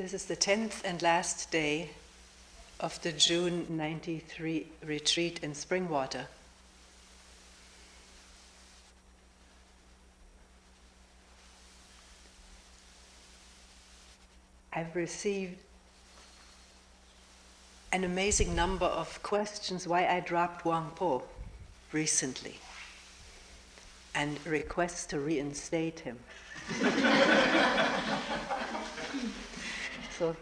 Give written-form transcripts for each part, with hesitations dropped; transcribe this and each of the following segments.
This is the 10th and last day of the June 93 retreat in Springwater. I've received an amazing number of questions why I dropped Wang Po recently, and requests to reinstate him. So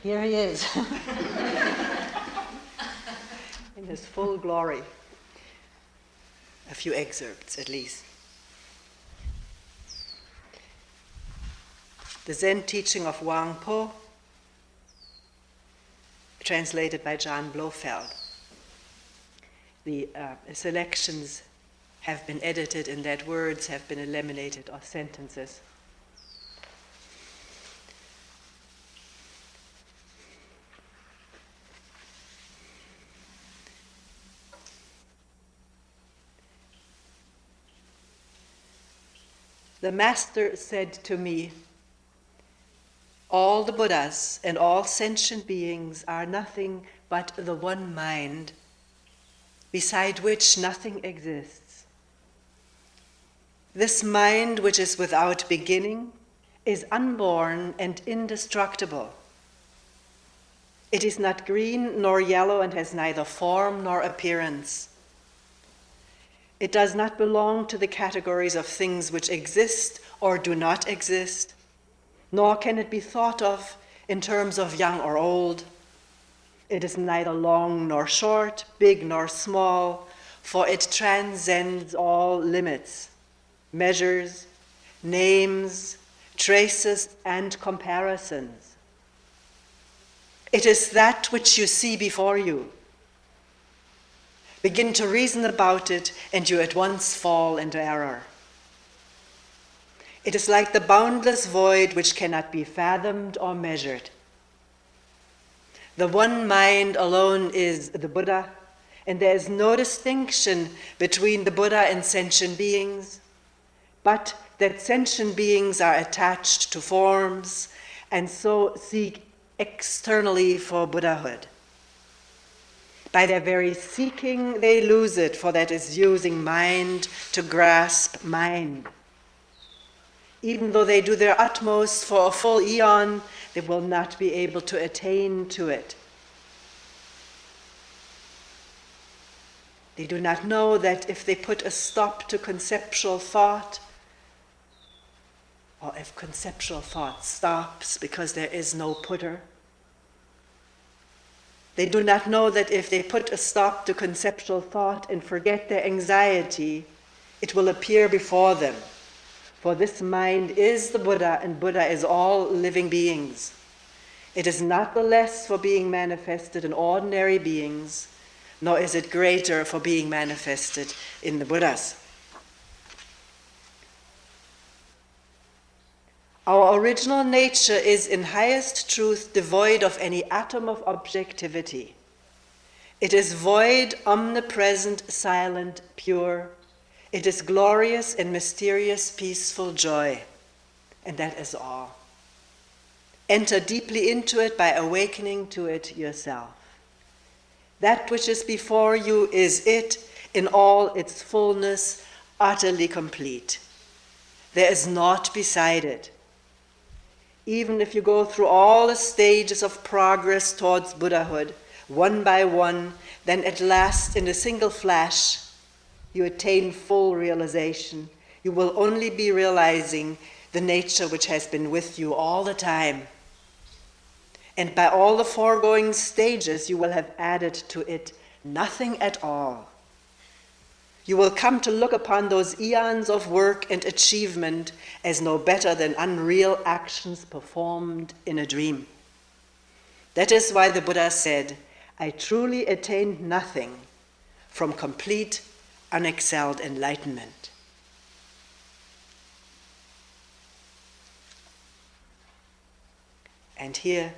here he is, in his full glory. A few excerpts at least. The Zen teaching of Wang Po, translated by John Blofeld. The selections have been edited in that words have been eliminated, or sentences. The Master said to me, all the Buddhas and all sentient beings are nothing but the one mind, beside which nothing exists. This mind, which is without beginning, is unborn and indestructible. It is not green nor yellow and has neither form nor appearance. It does not belong to the categories of things which exist or do not exist, nor can it be thought of in terms of young or old. It is neither long nor short, big nor small, for it transcends all limits, measures, names, traces, and comparisons. It is that which you see before you. Begin to reason about it, and you at once fall into error. It is like the boundless void which cannot be fathomed or measured. The one mind alone is the Buddha, and there is no distinction between the Buddha and sentient beings, but that sentient beings are attached to forms and so seek externally for Buddhahood. By their very seeking, they lose it, for that is using mind to grasp mind. Even though they do their utmost for a full eon, they will not be able to attain to it. They do not know that if they put a stop to conceptual thought, or if conceptual thought stops because there is no putter, they do not know that if they put a stop to conceptual thought and forget their anxiety, it will appear before them. For this mind is the Buddha, and Buddha is all living beings. It is not the less for being manifested in ordinary beings, nor is it greater for being manifested in the Buddhas. Our original nature is in highest truth devoid of any atom of objectivity. It is void, omnipresent, silent, pure. It is glorious and mysterious, peaceful joy. And that is all. Enter deeply into it by awakening to it yourself. That which is before you is it in all its fullness, utterly complete. There is naught beside it. Even if you go through all the stages of progress towards Buddhahood, one by one, then at last, in a single flash, you attain full realization. You will only be realizing the nature which has been with you all the time. And by all the foregoing stages, you will have added to it nothing at all. You will come to look upon those eons of work and achievement as no better than unreal actions performed in a dream. That is why the Buddha said, I truly attained nothing from complete, unexcelled enlightenment. And here,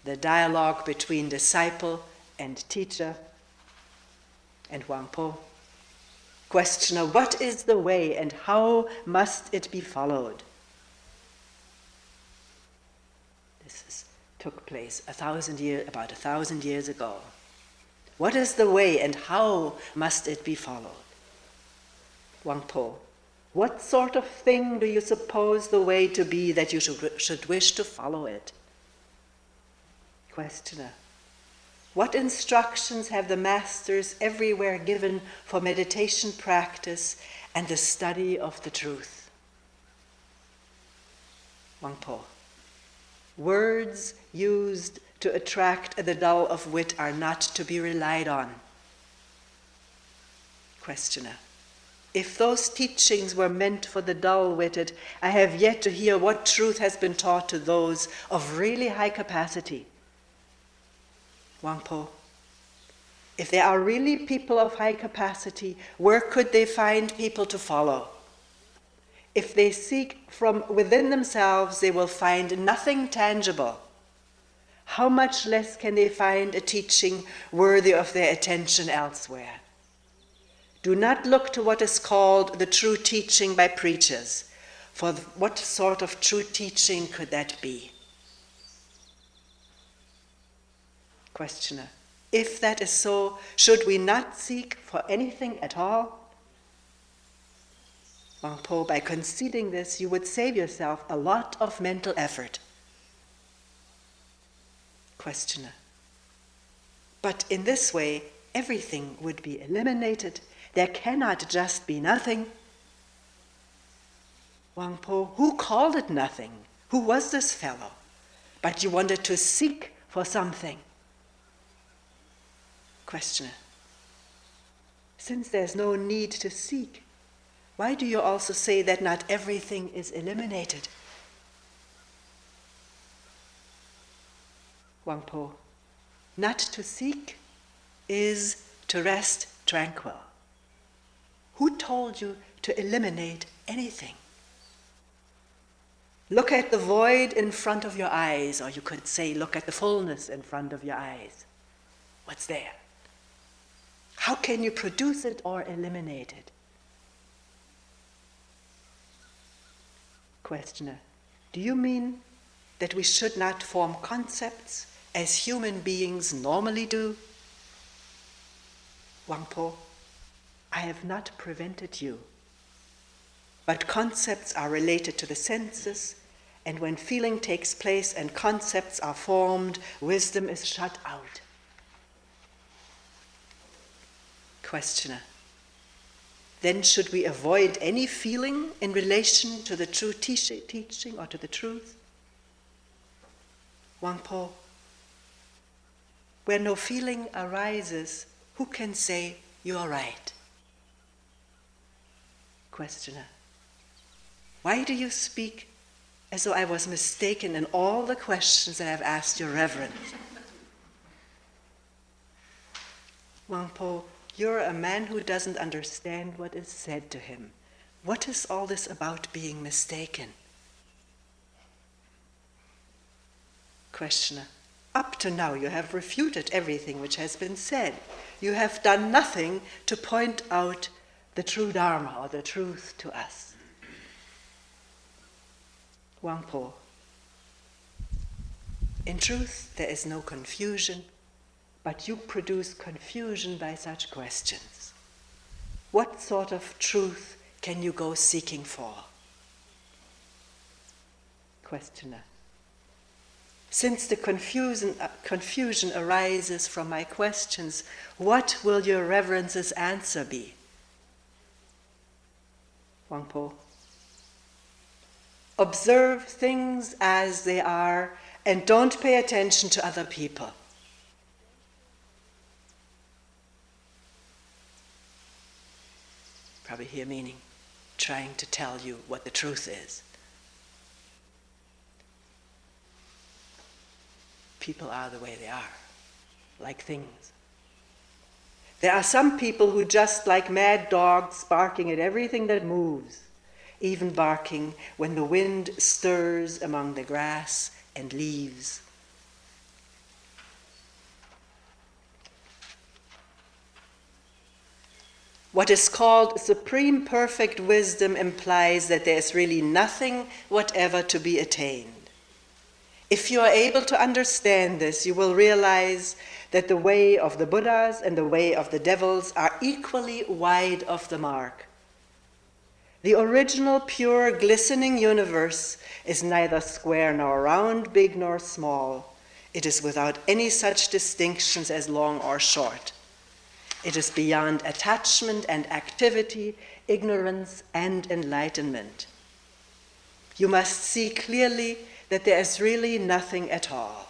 the dialogue between disciple and teacher and Wang Po. Questioner, what is the way and how must it be followed? took place about 1,000 years ago. What is the way and how must it be followed? Wang Po, what sort of thing do you suppose the way to be that you should wish to follow it? Questioner, what instructions have the masters everywhere given for meditation practice and the study of the truth? Wang Po, words used to attract the dull of wit are not to be relied on. Questioner, if those teachings were meant for the dull-witted, I have yet to hear what truth has been taught to those of really high capacity. Wang Po, if there are really people of high capacity, where could they find people to follow? If they seek from within themselves, they will find nothing tangible. How much less can they find a teaching worthy of their attention elsewhere? Do not look to what is called the true teaching by preachers, for what sort of true teaching could that be? Questioner, if that is so, should we not seek for anything at all? Wang Po, by conceding this, you would save yourself a lot of mental effort. Questioner, but in this way, everything would be eliminated. There cannot just be nothing. Wang Po, who called it nothing? Who was this fellow? But you wanted to seek for something. Questioner, since there's no need to seek, why do you also say that not everything is eliminated? Wang Po, not to seek is to rest tranquil. Who told you to eliminate anything? Look at the void in front of your eyes, or you could say, look at the fullness in front of your eyes. What's there? How can you produce it or eliminate it? Questioner, do you mean that we should not form concepts as human beings normally do? Wang Po, I have not prevented you, but concepts are related to the senses, and when feeling takes place and concepts are formed, wisdom is shut out. Questioner, then should we avoid any feeling in relation to the true teaching or to the truth? Wang Po, where no feeling arises, who can say you are right? Questioner, why do you speak as though I was mistaken in all the questions that I have asked your reverence? Wang Po, you're a man who doesn't understand what is said to him. What is all this about being mistaken? Questioner, up to now you have refuted everything which has been said. You have done nothing to point out the true Dharma or the truth to us. Wang Po, in truth there is no confusion, but you produce confusion by such questions. What sort of truth can you go seeking for? Questioner, since the confusion arises from my questions, what will your reverence's answer be? Wang Po, observe things as they are and don't pay attention to other people. Probably here meaning trying to tell you what the truth is. People are the way they are, like things. There are some people who just like mad dogs barking at everything that moves, even barking when the wind stirs among the grass and leaves. What is called supreme perfect wisdom implies that there is really nothing whatever to be attained. If you are able to understand this, you will realize that the way of the Buddhas and the way of the devils are equally wide of the mark. The original, pure, glistening universe is neither square nor round, big nor small. It is without any such distinctions as long or short. It is beyond attachment and activity, ignorance and enlightenment. You must see clearly that there is really nothing at all.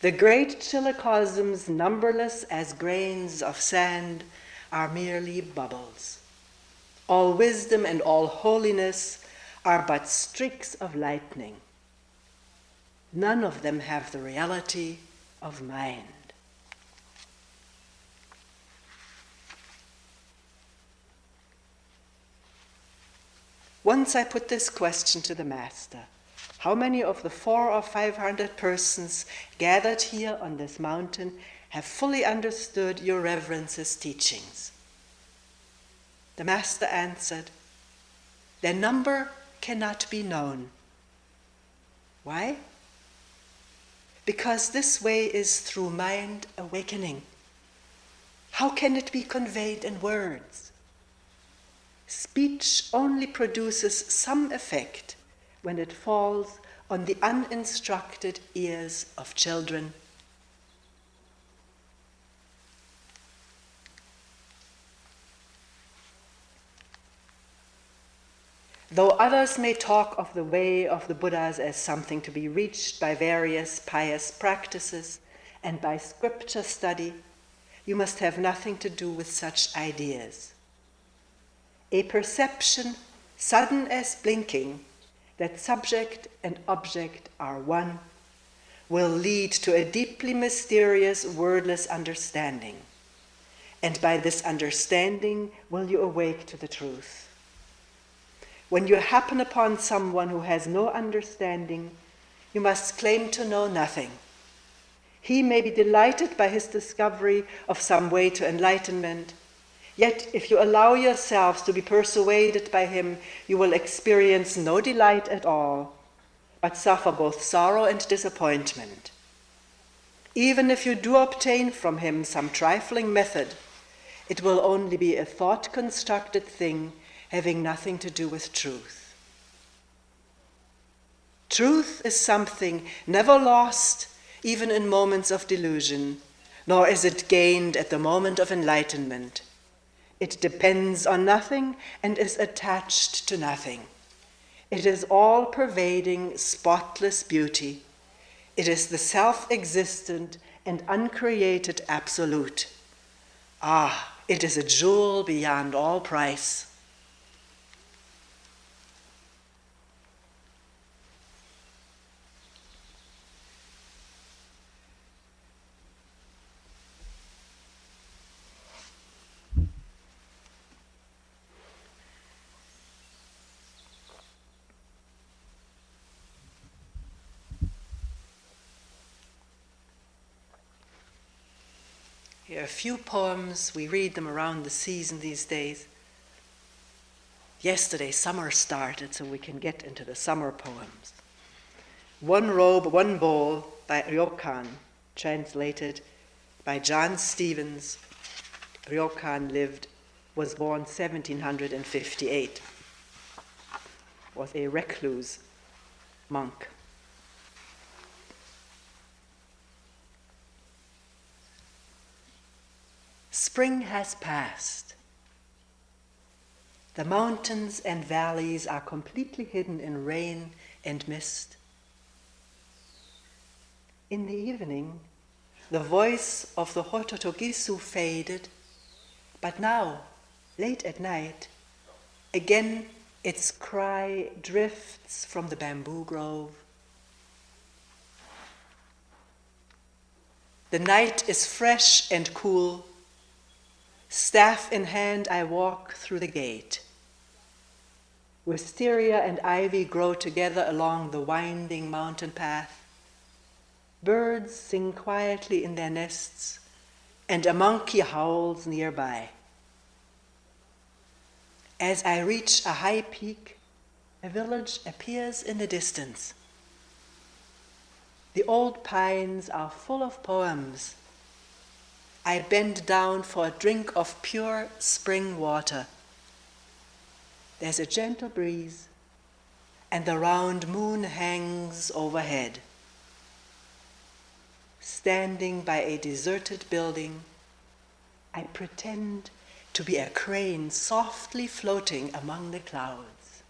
The great chillicosms, numberless as grains of sand, are merely bubbles. All wisdom and all holiness are but streaks of lightning. None of them have the reality of mind. Once I put this question to the Master: how many of the 400 or 500 persons gathered here on this mountain have fully understood your Reverence's teachings? The Master answered, their number cannot be known. Why? Because this way is through mind awakening. How can it be conveyed in words? Speech only produces some effect when it falls on the uninstructed ears of children. Though others may talk of the way of the Buddhas as something to be reached by various pious practices and by scripture study, you must have nothing to do with such ideas. A perception, sudden as blinking, that subject and object are one, will lead to a deeply mysterious, wordless understanding. And by this understanding will you awake to the truth. When you happen upon someone who has no understanding, you must claim to know nothing. He may be delighted by his discovery of some way to enlightenment, yet if you allow yourselves to be persuaded by him, you will experience no delight at all, but suffer both sorrow and disappointment. Even if you do obtain from him some trifling method, it will only be a thought-constructed thing having nothing to do with truth. Truth is something never lost, even in moments of delusion, nor is it gained at the moment of enlightenment. It depends on nothing and is attached to nothing. It is all-pervading, spotless beauty. It is the self-existent and uncreated absolute. Ah, it is a jewel beyond all price. Here are a few poems. We read them around the season these days. Yesterday, summer started, so we can get into the summer poems. One Robe, One Bowl by Ryokan, translated by John Stevens. Ryokan was born 1758, was a recluse monk. Spring has passed. The mountains and valleys are completely hidden in rain and mist. In the evening, the voice of the Hototogisu faded, but now, late at night, again its cry drifts from the bamboo grove. The night is fresh and cool. Staff in hand, I walk through the gate. Wisteria and ivy grow together along the winding mountain path. Birds sing quietly in their nests, and a monkey howls nearby. As I reach a high peak, a village appears in the distance. The old pines are full of poems. I bend down for a drink of pure spring water. There's a gentle breeze, and the round moon hangs overhead. Standing by a deserted building, I pretend to be a crane softly floating among the clouds.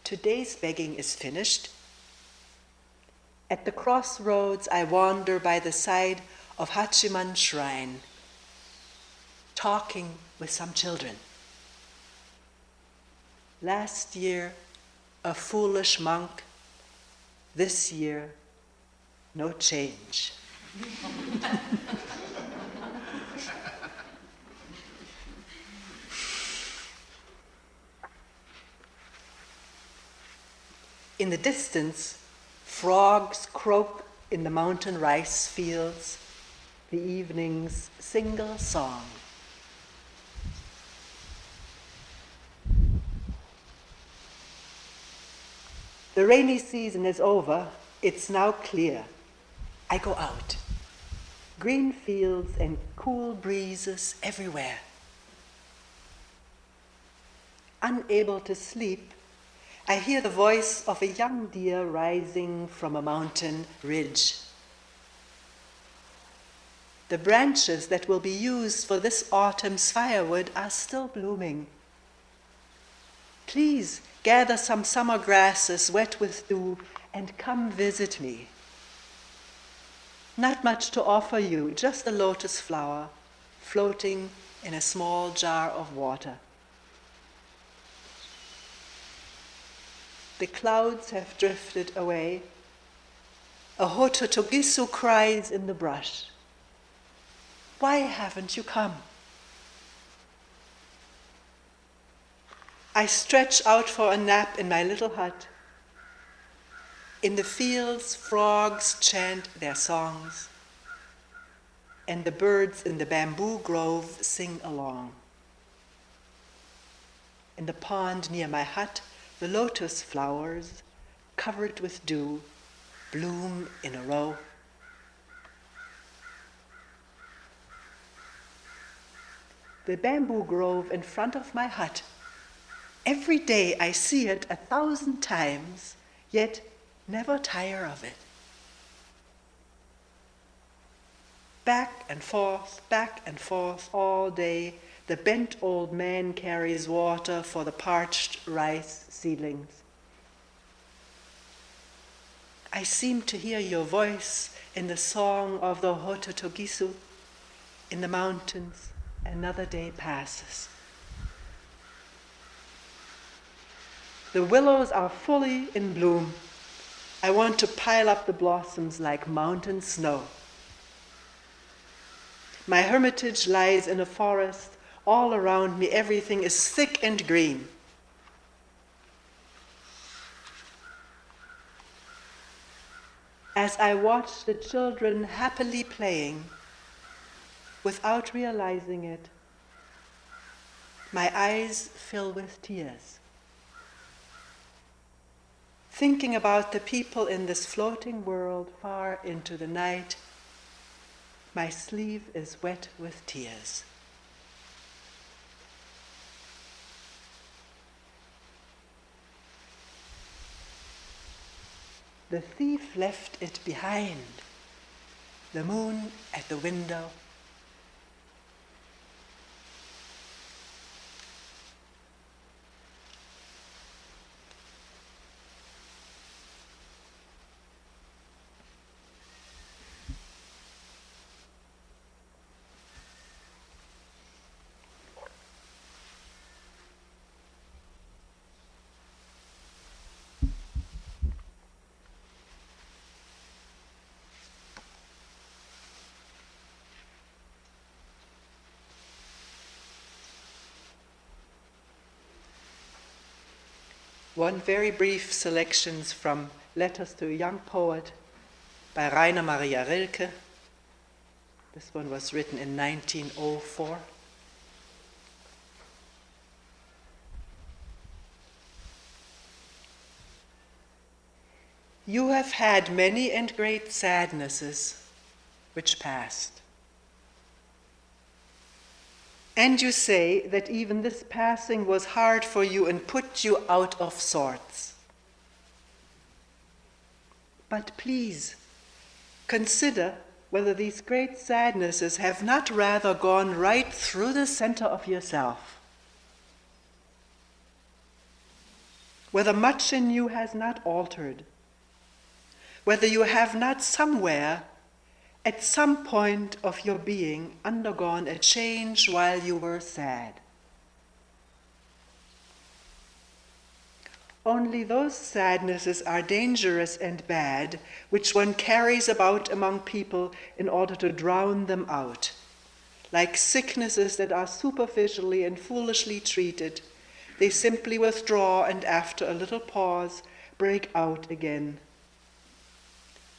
Today's begging is finished. At the crossroads, I wander by the side of Hachiman Shrine, talking with some children. Last year, a foolish monk. This year, no change. In the distance, frogs croak in the mountain rice fields, the evening's single song. The rainy season is over. It's now clear. I go out. Green fields and cool breezes everywhere. Unable to sleep, I hear the voice of a young deer rising from a mountain ridge. The branches that will be used for this autumn's firewood are still blooming. Please gather some summer grasses wet with dew and come visit me. Not much to offer you, just a lotus flower floating in a small jar of water. The clouds have drifted away. A hototogisu cries in the brush. Why haven't you come? I stretch out for a nap in my little hut. In the fields, frogs chant their songs, and the birds in the bamboo grove sing along. In the pond near my hut, the lotus flowers, covered with dew, bloom in a row. The bamboo grove in front of my hut, every day I see it 1,000 times, yet never tire of it. Back and forth all day, the bent old man carries water for the parched rice seedlings. I seem to hear your voice in the song of the hototogisu. In the mountains, another day passes. The willows are fully in bloom. I want to pile up the blossoms like mountain snow. My hermitage lies in a forest. All around me, everything is thick and green. As I watch the children happily playing, without realizing it, my eyes fill with tears. Thinking about the people in this floating world far into the night, my sleeve is wet with tears. The thief left it behind, the moon at the window. One very brief selection from Letters to a Young Poet by Rainer Maria Rilke. This one was written in 1904. You have had many and great sadnesses which passed. And you say that even this passing was hard for you and put you out of sorts. But please, consider whether these great sadnesses have not rather gone right through the center of yourself. Whether much in you has not altered. Whether you have not somewhere, at some point of your being, undergone a change while you were sad. Only those sadnesses are dangerous and bad which one carries about among people in order to drown them out. Like sicknesses that are superficially and foolishly treated, they simply withdraw and after a little pause break out again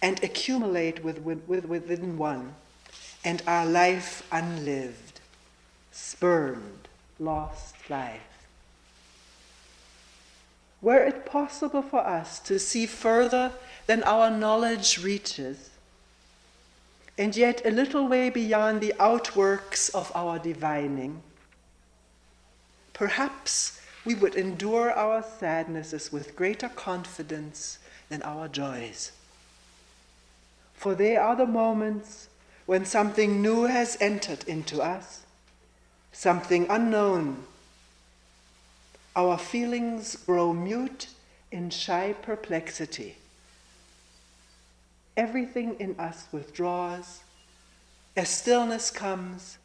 and accumulate within one and are life unlived, spurned, lost life. Were it possible for us to see further than our knowledge reaches, and yet a little way beyond the outworks of our divining, perhaps we would endure our sadnesses with greater confidence than our joys. For they are the moments when something new has entered into us, something unknown. Our feelings grow mute in shy perplexity. Everything in us withdraws, a stillness comes,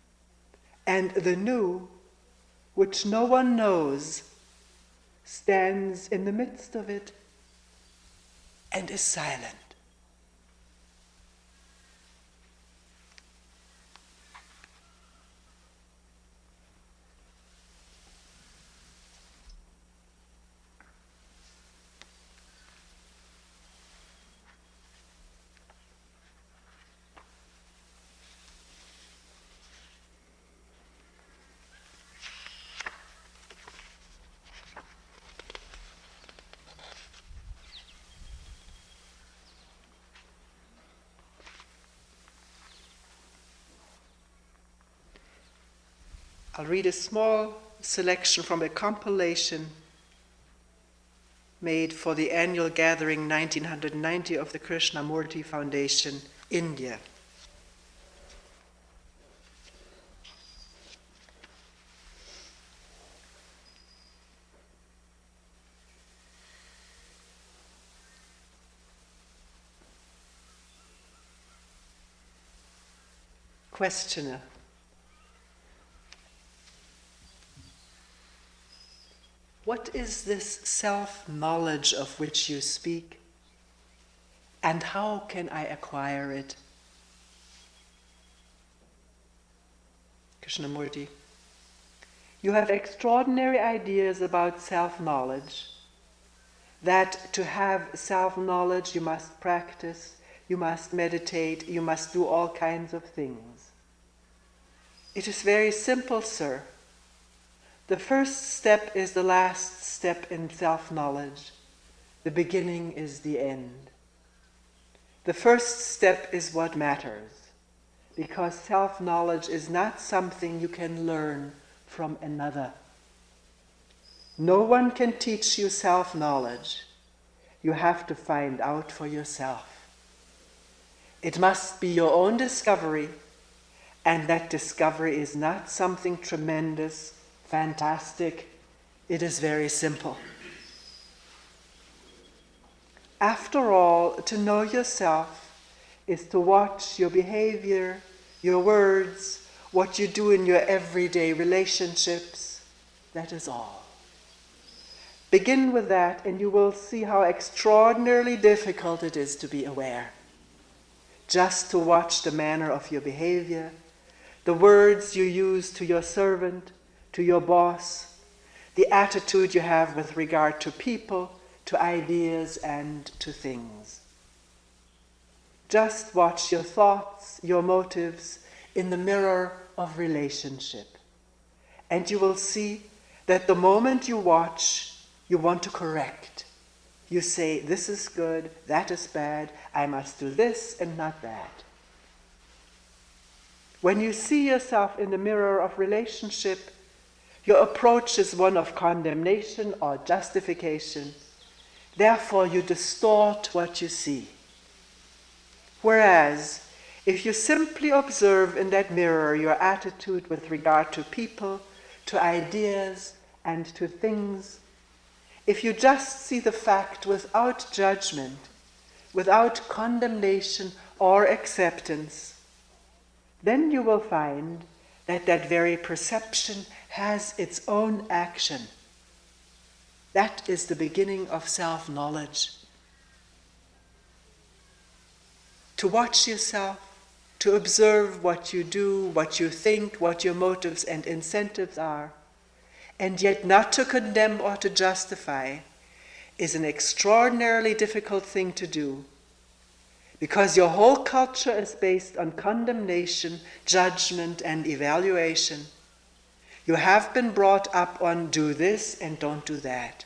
and the new, which no one knows, stands in the midst of it and is silent. I'll read a small selection from a compilation made for the annual gathering 1990 of the Krishnamurti Foundation, India. Questioner. What is this self-knowledge of which you speak, and how can I acquire it? Krishnamurti. You have extraordinary ideas about self-knowledge, that to have self-knowledge you must practice, you must meditate, you must do all kinds of things. It is very simple, sir. The first step is the last step in self-knowledge. The beginning is the end. The first step is what matters, because self-knowledge is not something you can learn from another. No one can teach you self-knowledge. You have to find out for yourself. It must be your own discovery, and that discovery is not something tremendous, fantastic. It is very simple. After all, to know yourself is to watch your behavior, your words, what you do in your everyday relationships. That is all. Begin with that and you will see how extraordinarily difficult it is to be aware. Just to watch the manner of your behavior, the words you use to your servant, to your boss, the attitude you have with regard to people, to ideas, and to things. Just watch your thoughts, your motives in the mirror of relationship. And you will see that the moment you watch, you want to correct. You say, this is good, that is bad, I must do this and not that. When you see yourself in the mirror of relationship, your approach is one of condemnation or justification. Therefore, you distort what you see. Whereas, if you simply observe in that mirror your attitude with regard to people, to ideas, and to things, if you just see the fact without judgment, without condemnation or acceptance, then you will find that that very perception has its own action. That is the beginning of self-knowledge. To watch yourself, to observe what you do, what you think, what your motives and incentives are, and yet not to condemn or to justify, is an extraordinarily difficult thing to do, because your whole culture is based on condemnation, judgment, and evaluation. You have been brought up on do this and don't do that.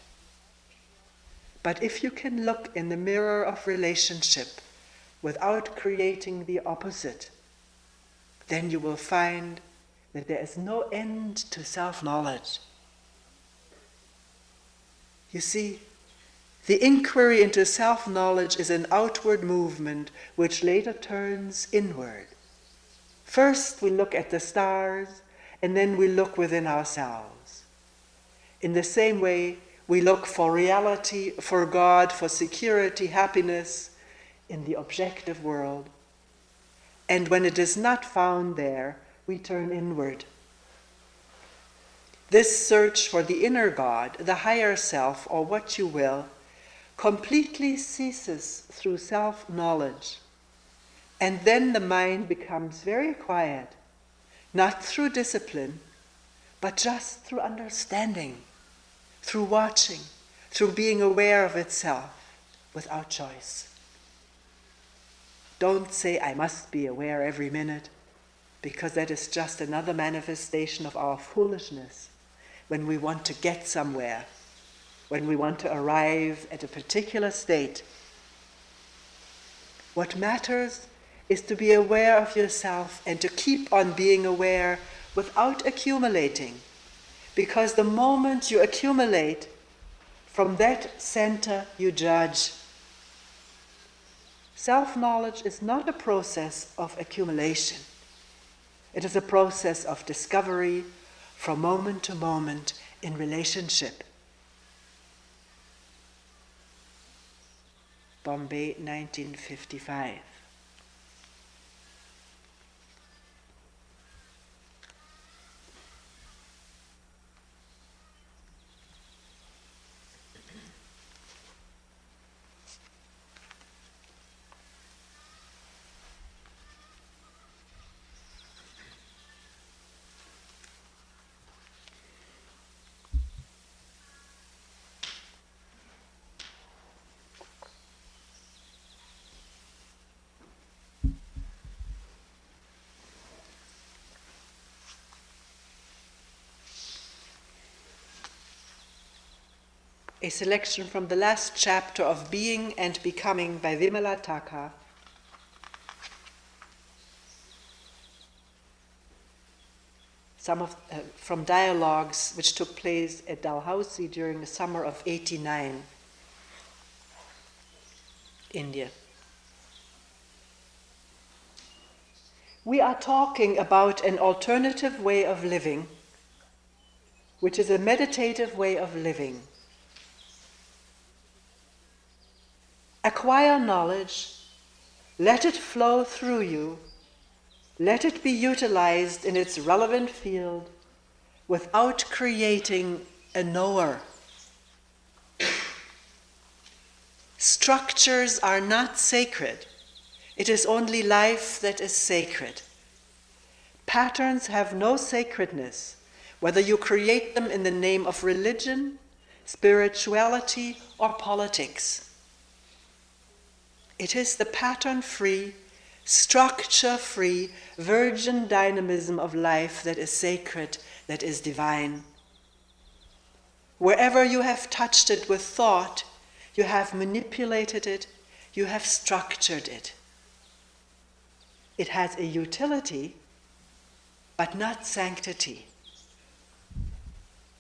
But if you can look in the mirror of relationship without creating the opposite, then you will find that there is no end to self-knowledge. You see, the inquiry into self-knowledge is an outward movement which later turns inward. First we look at the stars, and then we look within ourselves. In the same way, we look for reality, for God, for security, happiness in the objective world. And when it is not found there, we turn inward. This search for the inner God, the higher self, or what you will, completely ceases through self-knowledge. And then the mind becomes very quiet, not through discipline, but just through understanding, through watching, through being aware of itself without choice. Don't say, I must be aware every minute, because that is just another manifestation of our foolishness when we want to get somewhere, when we want to arrive at a particular state. What matters is to be aware of yourself and to keep on being aware without accumulating, because the moment you accumulate, from that center you judge. Self-knowledge is not a process of accumulation. It is a process of discovery from moment to moment in relationship. Bombay, 1955. A selection from the last chapter of Being and Becoming by Vimala Thakur. From dialogues which took place at Dalhousie during the summer of '89, India. We are talking about an alternative way of living, which is a meditative way of living. Acquire knowledge, let it flow through you, let it be utilized in its relevant field without creating a knower. Structures are not sacred. It is only life that is sacred. Patterns have no sacredness, whether you create them in the name of religion, spirituality, or politics. It is the pattern-free, structure-free, virgin dynamism of life that is sacred, that is divine. Wherever you have touched it with thought, You have manipulated it, you have structured it. It has a utility, but not sanctity.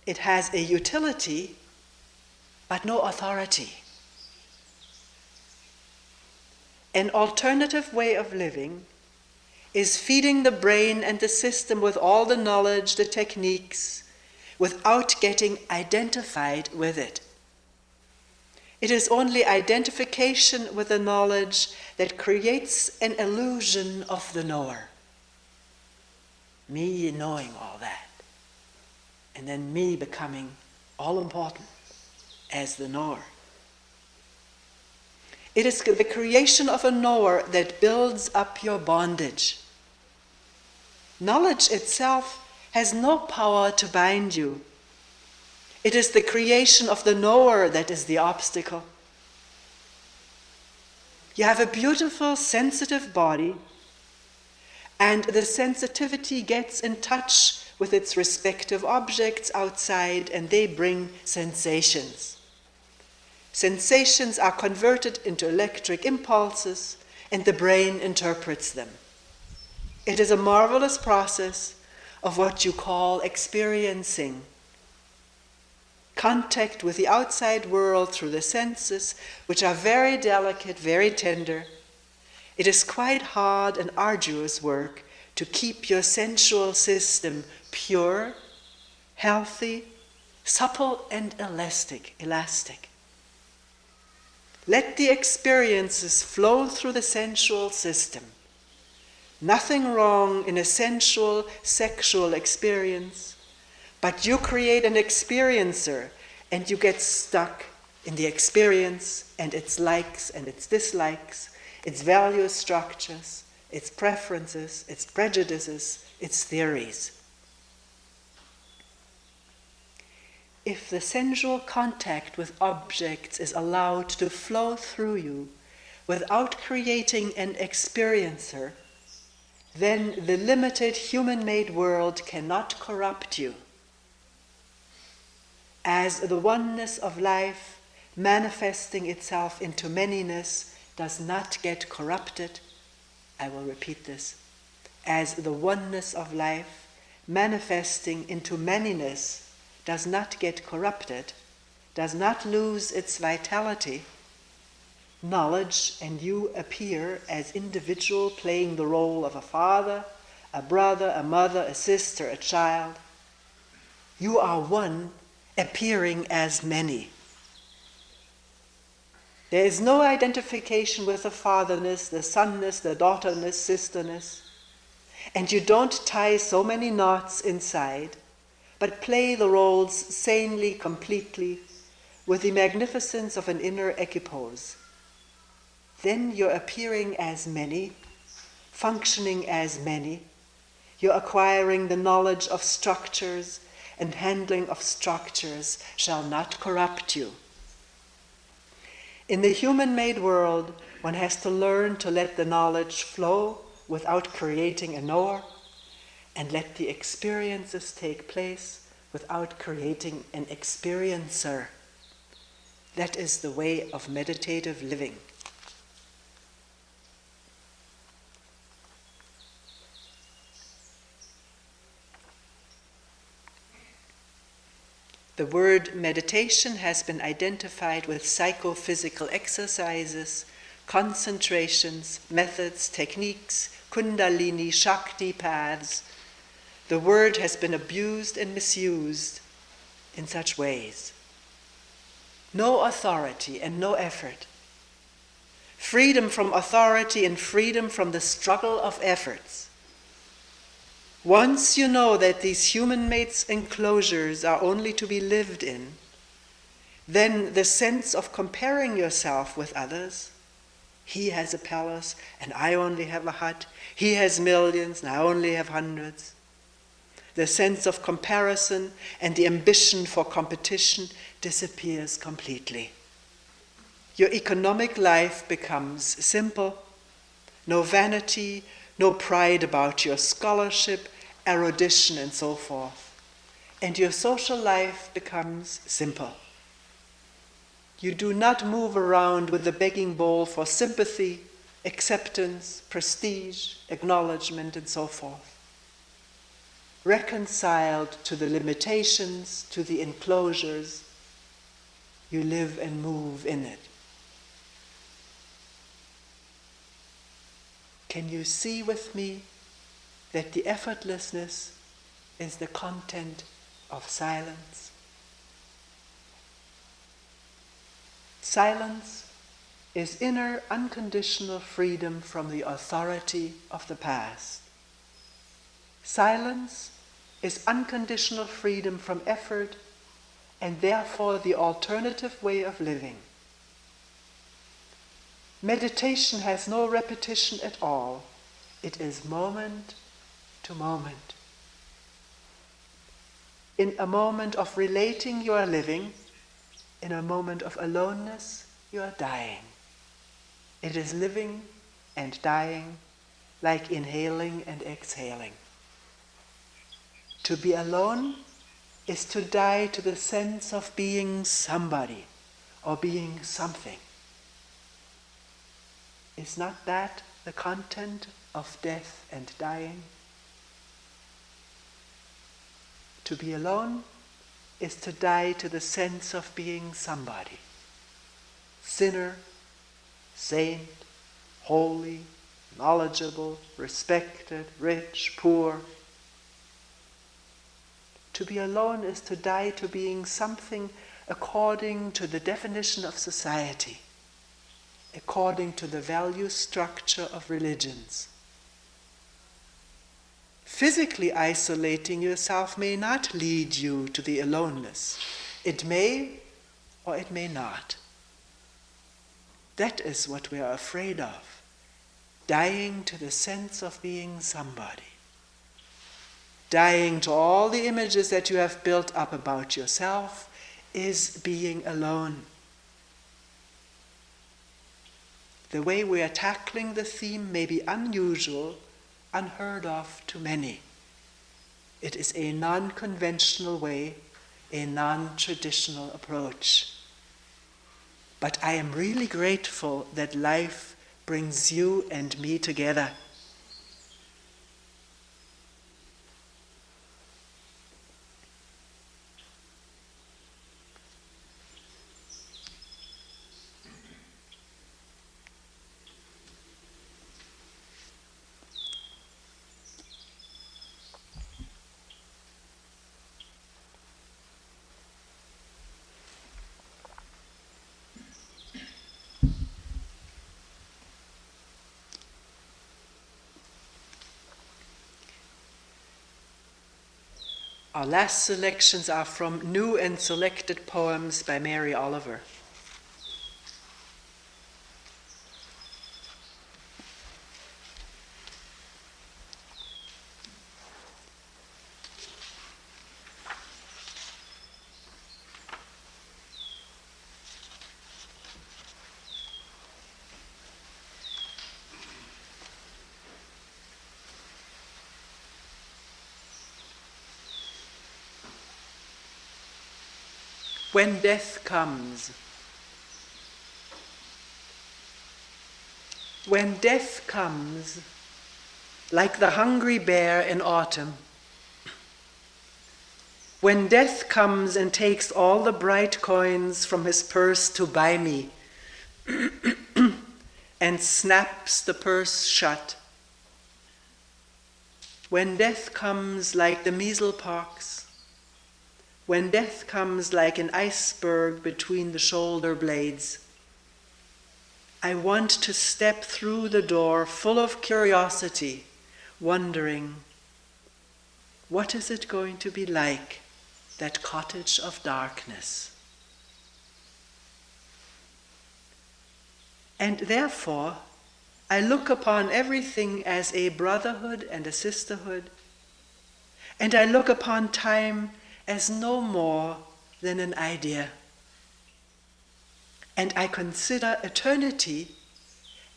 It has a utility, but no authority. An alternative way of living is feeding the brain and the system with all the knowledge, the techniques, without getting identified with it. It is only identification with the knowledge that creates an illusion of the knower. Me knowing all that, and then me becoming all important as the knower. It is the creation of a knower that builds up your bondage. Knowledge itself has no power to bind you. It is the creation of the knower that is the obstacle. You have a beautiful, sensitive body, and the sensitivity gets in touch with its respective objects outside, and they bring sensations. Sensations are converted into electric impulses, and the brain interprets them. It is a marvelous process of what you call experiencing. Contact with the outside world through the senses, which are very delicate, very tender. It is quite hard and arduous work to keep your sensual system pure, healthy, supple, and elastic. Let the experiences flow through the sensual system. Nothing wrong in a sensual, sexual experience, but you create an experiencer and you get stuck in the experience and its likes and its dislikes, its value structures, its preferences, its prejudices, its theories. If the sensual contact with objects is allowed to flow through you without creating an experiencer, then the limited human-made world cannot corrupt you. As the oneness of life manifesting itself into manyness does not get corrupted, I will repeat this, as the oneness of life manifesting into manyness does not get corrupted, does not lose its vitality, knowledge and you appear as individual playing the role of a father, a brother, a mother, a sister, a child. You are one appearing as many. There is no identification with the fatherness, the sonness, the daughterness, sisterness, and you don't tie so many knots inside, but play the roles sanely, completely, with the magnificence of an inner equipoise. Then you're appearing as many, functioning as many. You're acquiring the knowledge of structures, and handling of structures shall not corrupt you. In the human-made world, one has to learn to let the knowledge flow without creating a knower, and let the experiences take place without creating an experiencer. That is the way of meditative living. The word meditation has been identified with psychophysical exercises, concentrations, methods, techniques, kundalini, shakti paths. The word has been abused and misused in such ways. No authority and no effort. Freedom from authority and freedom from the struggle of efforts. Once you know that these human-made enclosures are only to be lived in, then the sense of comparing yourself with others, he has a palace and I only have a hut, he has millions and I only have hundreds. The sense of comparison and the ambition for competition disappears completely. Your economic life becomes simple, no vanity, no pride about your scholarship, erudition, and so forth. And your social life becomes simple. You do not move around with a begging bowl for sympathy, acceptance, prestige, acknowledgement, and so forth. Reconciled to the limitations, to the enclosures, you live and move in it. Can you see with me that the effortlessness is the content of silence? Silence is inner unconditional freedom from the authority of the past. Silence is unconditional freedom from effort and therefore the alternative way of living. Meditation has no repetition at all. It is moment to moment. In a moment of relating, you are living. In a moment of aloneness, you are dying. It is living and dying, like inhaling and exhaling. To be alone is to die to the sense of being somebody or being something. Is not that the content of death and dying? To be alone is to die to the sense of being somebody. Sinner, saint, holy, knowledgeable, respected, rich, poor. To be alone is to die to being something according to the definition of society, according to the value structure of religions. Physically isolating yourself may not lead you to the aloneness. It may or it may not. That is what we are afraid of, dying to the sense of being somebody. Dying to all the images that you have built up about yourself is being alone. The way we are tackling the theme may be unusual, unheard of to many. It is a non-conventional way, a non-traditional approach. But I am really grateful that life brings you and me together. Our last selections are from new and selected poems by Mary Oliver. When death comes. When death comes, like the hungry bear in autumn, when death comes and takes all the bright coins from his purse to buy me, and snaps the purse shut, when death comes like the measles pox, when death comes like an iceberg between the shoulder blades, I want to step through the door full of curiosity, wondering, what is it going to be like, that cottage of darkness? And therefore, I look upon everything as a brotherhood and a sisterhood, and I look upon time as no more than an idea. And I consider eternity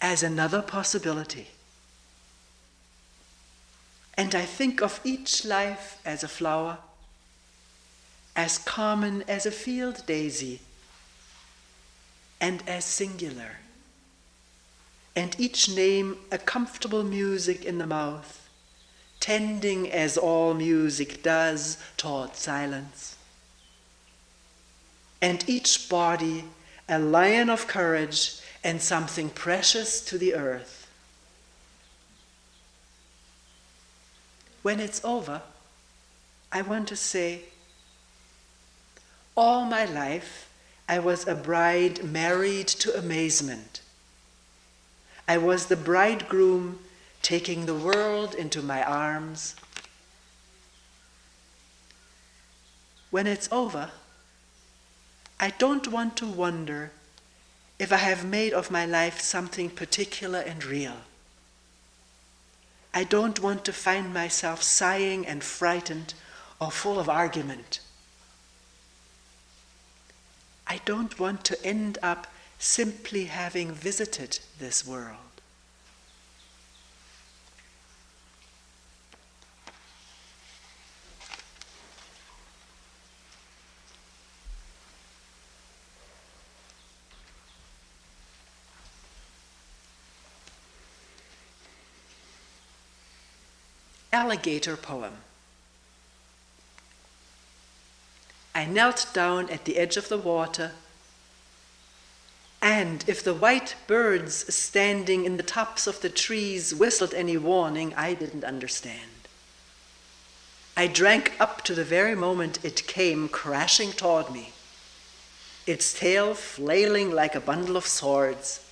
as another possibility. And I think of each life as a flower, as common as a field daisy, and as singular, and each name a comfortable music in the mouth, tending as all music does toward silence, and each body a lion of courage and something precious to the earth. When it's over, I want to say, all my life I was a bride married to amazement. I was the bridegroom taking the world into my arms. When it's over, I don't want to wonder if I have made of my life something particular and real. I don't want to find myself sighing and frightened or full of argument. I don't want to end up simply having visited this world. Alligator poem. I knelt down at the edge of the water, and if the white birds standing in the tops of the trees whistled any warning, I didn't understand. I drank up to the very moment it came crashing toward me, its tail flailing like a bundle of swords,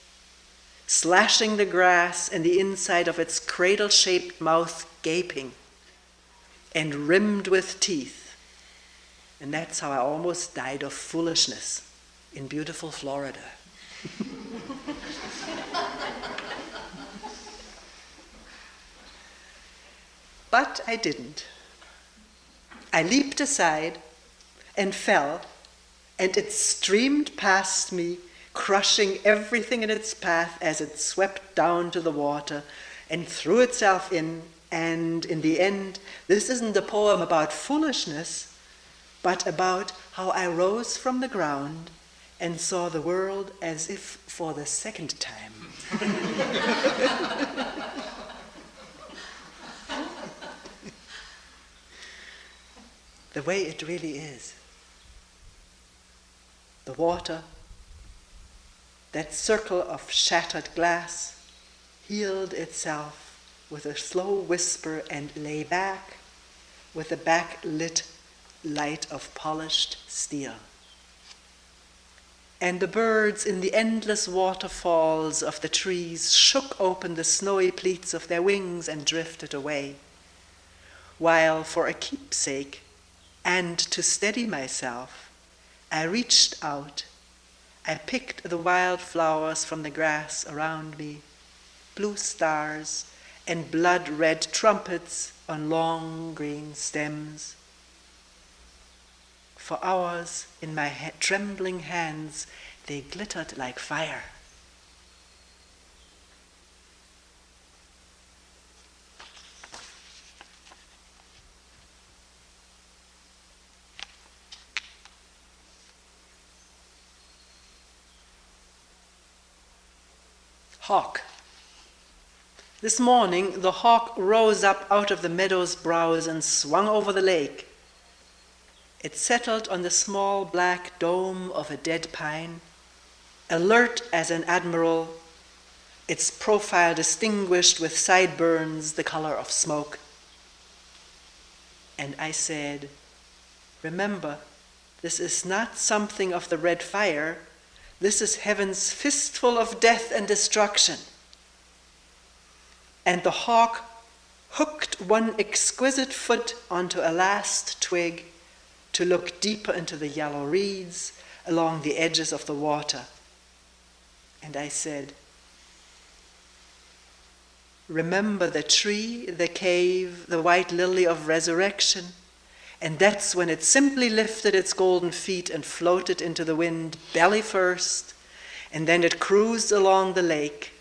slashing the grass and the inside of its cradle-shaped mouth gaping and rimmed with teeth. And that's how I almost died of foolishness in beautiful Florida. But I didn't. I leaped aside and fell, and it streamed past me, crushing everything in its path as it swept down to the water and threw itself in. And in the end, this isn't a poem about foolishness, but about how I rose from the ground and saw the world as if for the second time. The way it really is. The water, that circle of shattered glass, healed itself with a slow whisper and lay back with the backlit light of polished steel. And the birds in the endless waterfalls of the trees shook open the snowy pleats of their wings and drifted away, while for a keepsake and to steady myself, I reached out. I picked the wild flowers from the grass around me, blue stars and blood-red trumpets on long green stems. For hours in my trembling hands, they glittered like fire. Hawk. This morning, the hawk rose up out of the meadow's brows and swung over the lake. It settled on the small black dome of a dead pine, alert as an admiral, its profile distinguished with sideburns the color of smoke. And I said, remember, this is not something of the red fire. This is heaven's fistful of death and destruction. And the hawk hooked one exquisite foot onto a last twig to look deeper into the yellow reeds along the edges of the water. And I said, remember the tree, the cave, the white lily of resurrection. And that's when it simply lifted its golden feet and floated into the wind, belly first, and then it cruised along the lake,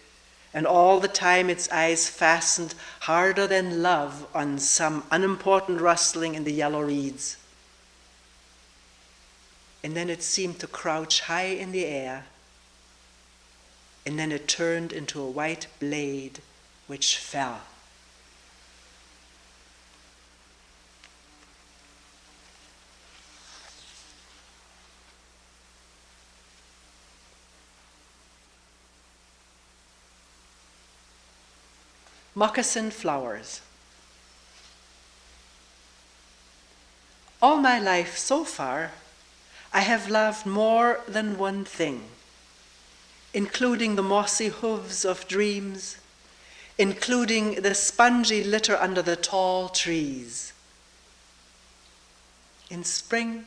and all the time its eyes fastened harder than love on some unimportant rustling in the yellow reeds. And then it seemed to crouch high in the air and then it turned into a white blade which fell. Moccasin flowers. All my life so far, I have loved more than one thing, including the mossy hooves of dreams, including the spongy litter under the tall trees. In spring,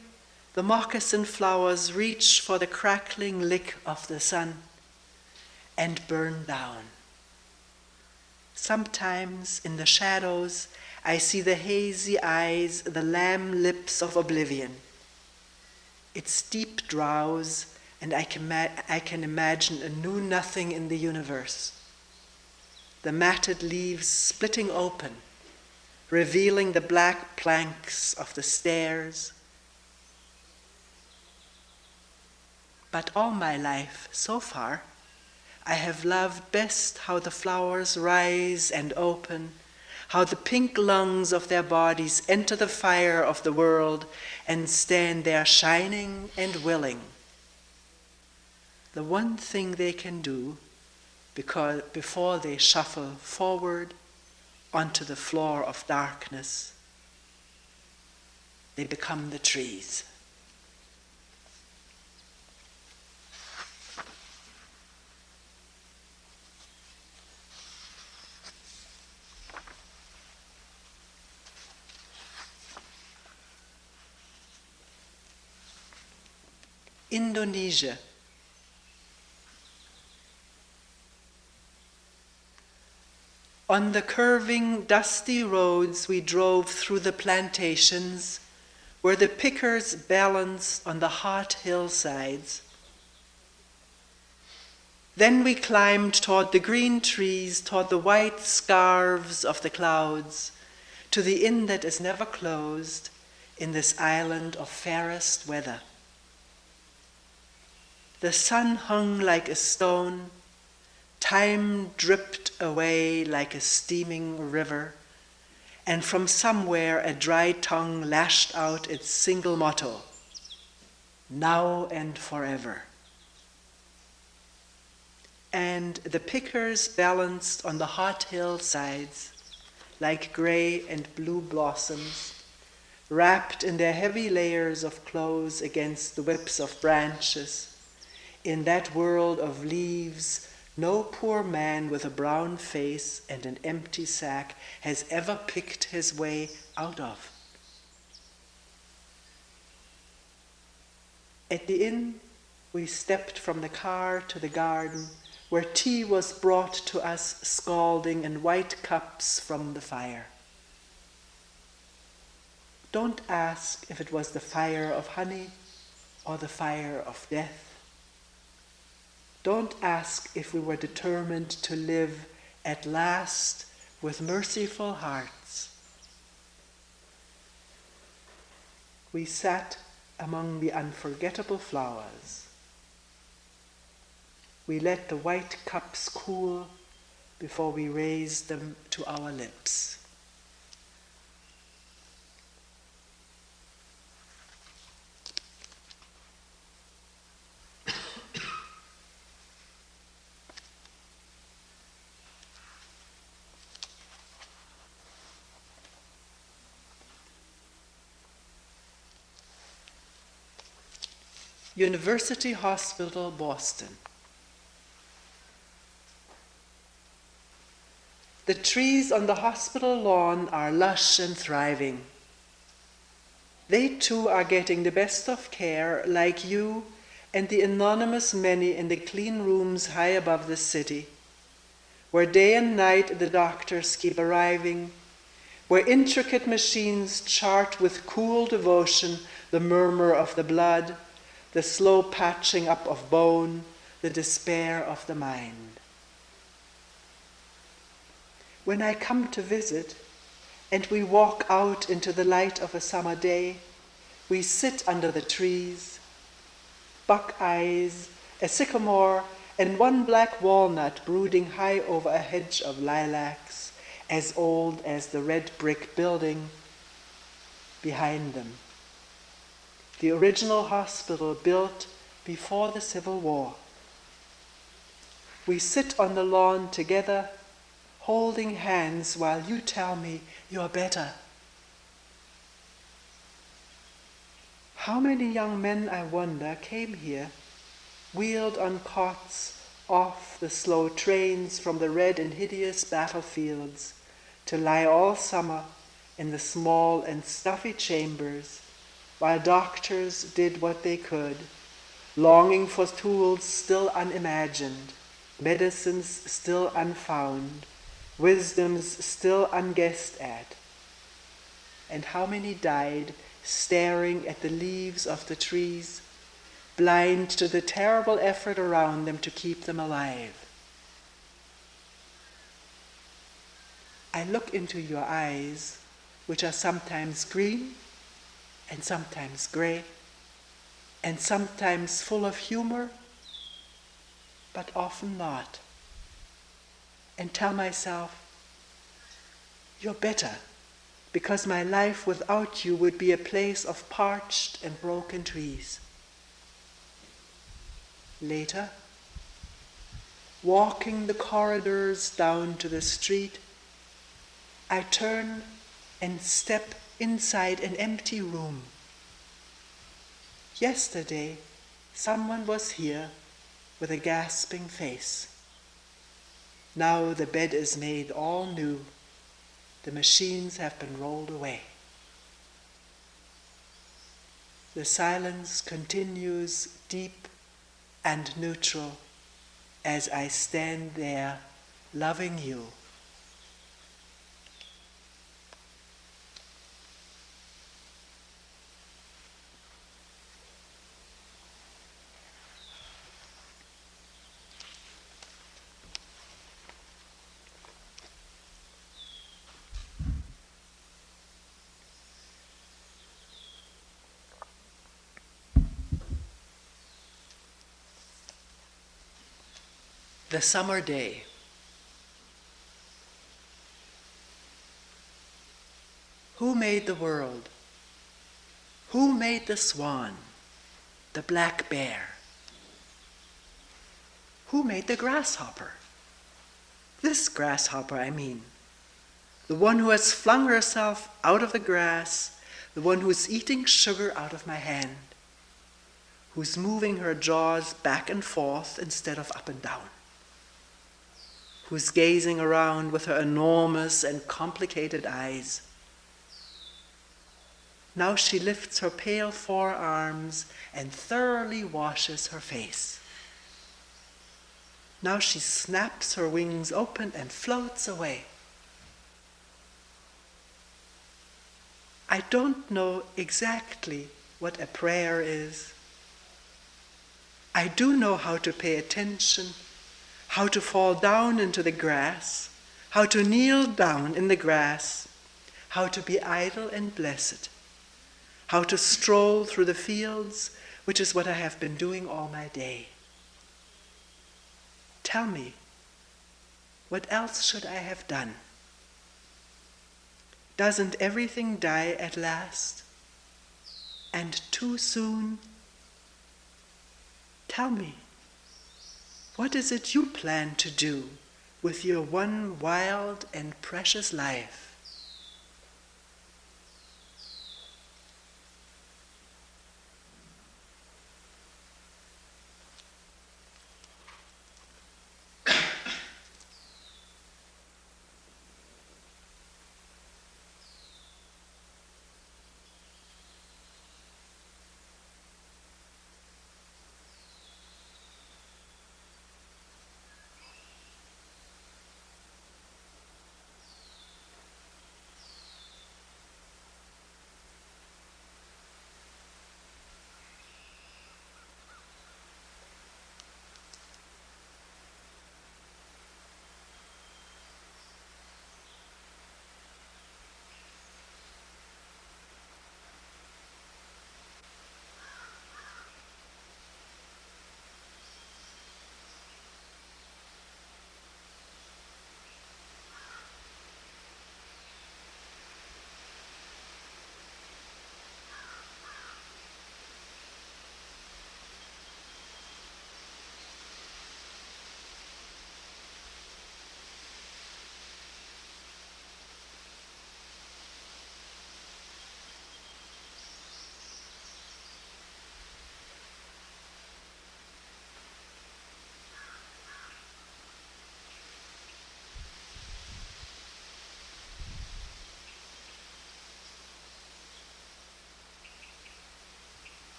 the moccasin flowers reach for the crackling lick of the sun and burn down. Sometimes in the shadows, I see the hazy eyes, the lamb lips of oblivion. Its deep drowse, and I can imagine a new nothing in the universe. The matted leaves splitting open, revealing the black planks of the stairs. But all my life, so far, I have loved best how the flowers rise and open, how the pink lungs of their bodies enter the fire of the world and stand there shining and willing. The one thing they can do before they shuffle forward onto the floor of darkness, they become the trees. Indonesia. On the curving, dusty roads we drove through the plantations, where the pickers balanced on the hot hillsides. Then we climbed toward the green trees, toward the white scarves of the clouds, to the inn that is never closed in this island of fairest weather. The sun hung like a stone, time dripped away like a steaming river, and from somewhere a dry tongue lashed out its single motto, now and forever. And the pickers balanced on the hot hillsides like gray and blue blossoms, wrapped in their heavy layers of clothes against the whips of branches. In that world of leaves, no poor man with a brown face and an empty sack has ever picked his way out of. At the inn, we stepped from the car to the garden, where tea was brought to us scalding in white cups from the fire. Don't ask if it was the fire of honey or the fire of death. Don't ask if we were determined to live at last with merciful hearts. We sat among the unforgettable flowers. We let the white cups cool before we raised them to our lips. University Hospital, Boston. The trees on the hospital lawn are lush and thriving. They too are getting the best of care, like you and the anonymous many in the clean rooms high above the city, where day and night the doctors keep arriving, where intricate machines chart with cool devotion the murmur of the blood, the slow patching up of bone, the despair of the mind. When I come to visit, and we walk out into the light of a summer day, we sit under the trees, buckeyes, a sycamore, and one black walnut brooding high over a hedge of lilacs as old as the red brick building behind them. The original hospital built before the Civil War. We sit on the lawn together, holding hands while you tell me you're better. How many young men, I wonder, came here, wheeled on cots off the slow trains from the red and hideous battlefields, to lie all summer in the small and stuffy chambers, while doctors did what they could, longing for tools still unimagined, medicines still unfound, wisdoms still unguessed at. And how many died staring at the leaves of the trees, blind to the terrible effort around them to keep them alive. I look into your eyes, which are sometimes green and sometimes gray, and sometimes full of humor, but often not, and tell myself, you're better, because my life without you would be a place of parched and broken trees. Later, walking the corridors down to the street, I turn and step inside an empty room. Yesterday, someone was here with a gasping face. Now the bed is made all new. The machines have been rolled away. The silence continues deep and neutral as I stand there loving you. The summer day. Who made the world? Who made the swan, the black bear? Who made the grasshopper? This grasshopper, I mean. The one who has flung herself out of the grass, the one who is eating sugar out of my hand, who's moving her jaws back and forth instead of up and down, who's gazing around with her enormous and complicated eyes. Now she lifts her pale forearms and thoroughly washes her face. Now she snaps her wings open and floats away. I don't know exactly what a prayer is. I do know how to pay attention, how to fall down into the grass, how to kneel down in the grass, how to be idle and blessed, how to stroll through the fields, which is what I have been doing all my day. Tell me, what else should I have done? Doesn't everything die at last? And too soon? Tell me, what is it you plan to do with your one wild and precious life?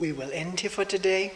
we will end here for today.